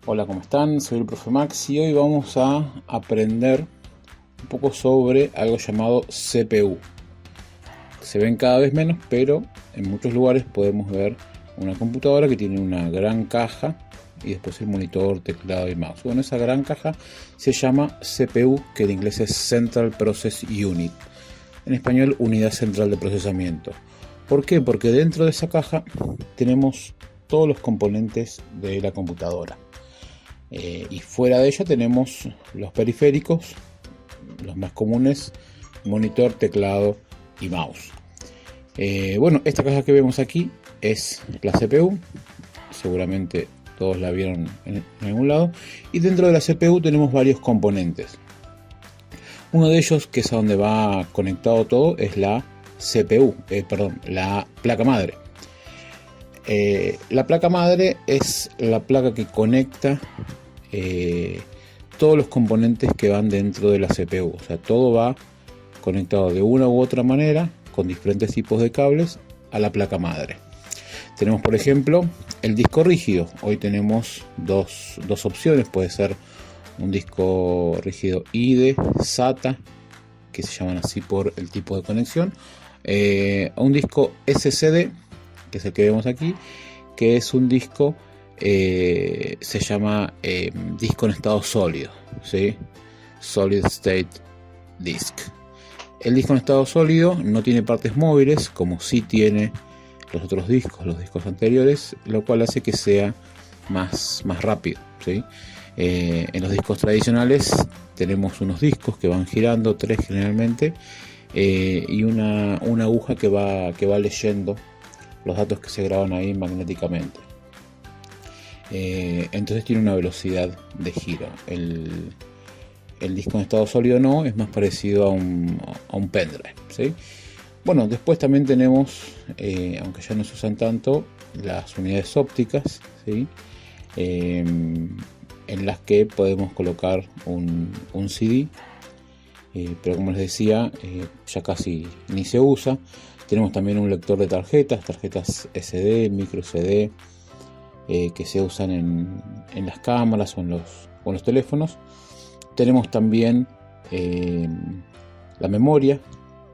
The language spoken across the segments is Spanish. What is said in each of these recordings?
Hola, ¿cómo están? Soy el profe Max y hoy vamos a aprender un poco sobre algo llamado CPU. Se ven cada vez menos, pero en muchos lugares podemos ver una computadora que tiene una gran caja y después el monitor, teclado y mouse. Bueno, esa gran caja se llama CPU, que en inglés es Central Process Unit. En español, Unidad Central de Procesamiento. ¿Por qué? Porque dentro de esa caja tenemos todos los componentes de la computadora. Y fuera de ella tenemos los periféricos, los más comunes: monitor, teclado y mouse. Bueno, esta caja que vemos aquí es la CPU, seguramente todos la vieron en algún lado, y dentro de la CPU tenemos varios componentes. Uno de ellos, que es a donde va conectado todo, es la CPU, la placa madre. La placa madre es la placa que conecta todos los componentes que van dentro de la CPU. O sea, todo va conectado de una u otra manera con diferentes tipos de cables a la placa madre. Tenemos, por ejemplo, el disco rígido. Hoy tenemos dos opciones. Puede ser un disco rígido IDE, SATA, que se llaman así por el tipo de conexión, o un disco SSD, que es el que vemos aquí, que es un disco, se llama disco en estado sólido, ¿sí? Solid State Disk. El disco en estado sólido no tiene partes móviles, como sí tiene los otros discos, los discos anteriores, lo cual hace que sea más rápido, ¿sí? En los discos tradicionales tenemos unos discos que van girando, 3 generalmente, y una aguja que va leyendo los datos que se graban ahí magnéticamente. Entonces tiene una velocidad de giro. El disco en estado sólido no, es más parecido a un pendrive, ¿sí? Bueno, después también tenemos, aunque ya no se usan tanto, las unidades ópticas, ¿sí? En las que podemos colocar un CD, pero como les decía, ya casi ni se usa. Tenemos también un lector de tarjetas SD, micro SD, que se usan en las cámaras o en los teléfonos. Tenemos también la memoria,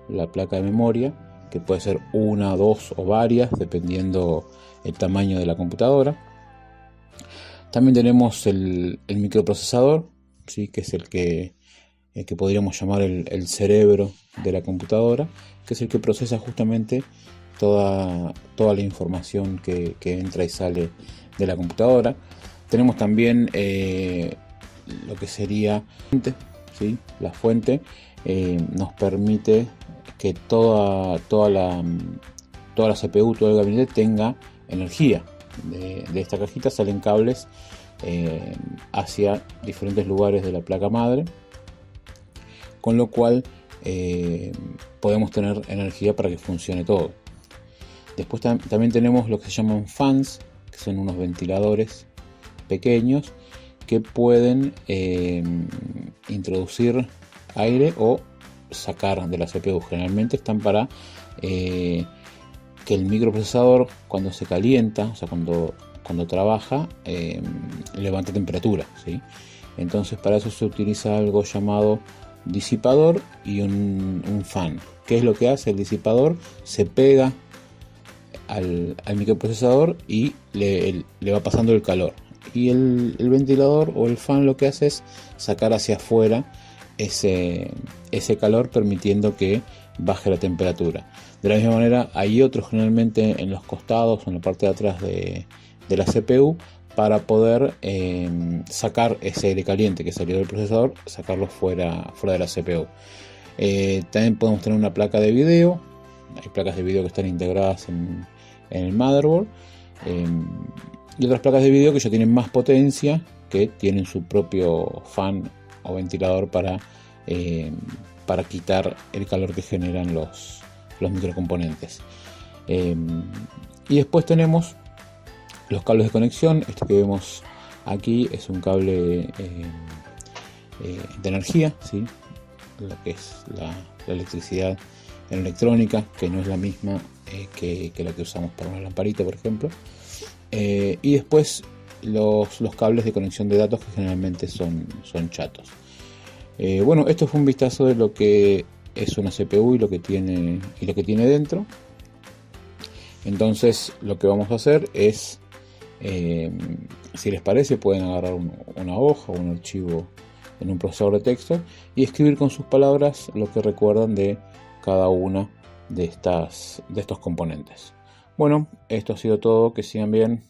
la placa de memoria, que puede ser una, dos o varias, dependiendo el tamaño de la computadora. También tenemos el microprocesador, ¿sí? Que es el que podríamos llamar el cerebro de la computadora, que es el que procesa justamente toda la información que entra y sale de la computadora. Tenemos también lo que sería, ¿sí? La fuente nos permite que toda la CPU, todo el gabinete tenga energía. De esta cajita salen cables hacia diferentes lugares de la placa madre, con lo cual podemos tener energía para que funcione todo. Después también tenemos lo que se llaman fans, que son unos ventiladores pequeños que pueden introducir aire o sacar de la CPU. Generalmente están para que el microprocesador, cuando se calienta, o sea, cuando trabaja, levante temperatura, ¿sí? Entonces para eso se utiliza algo llamado disipador y un fan. ¿Qué es lo que hace? El disipador se pega al microprocesador y le va pasando el calor, y el ventilador o el fan lo que hace es sacar hacia afuera ese calor, permitiendo que baje la temperatura. De la misma manera hay otros generalmente en los costados o en la parte de atrás de la CPU, para poder sacar ese aire caliente que salió del procesador, sacarlo fuera de la CPU. También podemos tener una placa de video. Hay placas de video que están integradas en el motherboard, y otras placas de video que ya tienen más potencia, que tienen su propio fan o ventilador para quitar el calor que generan los microcomponentes. Y después tenemos los cables de conexión. Este que vemos aquí es un cable de energía, ¿sí? Lo que es la electricidad en electrónica, que no es la misma que la que usamos para una lamparita, por ejemplo. Y después los cables de conexión de datos, que generalmente son chatos. Bueno, esto fue un vistazo de lo que es una CPU y lo que tiene dentro. Entonces lo que vamos a hacer es, si les parece, pueden agarrar una hoja o un archivo en un procesador de texto y escribir con sus palabras lo que recuerdan de cada una de estos componentes. Bueno, esto ha sido todo, que sigan bien.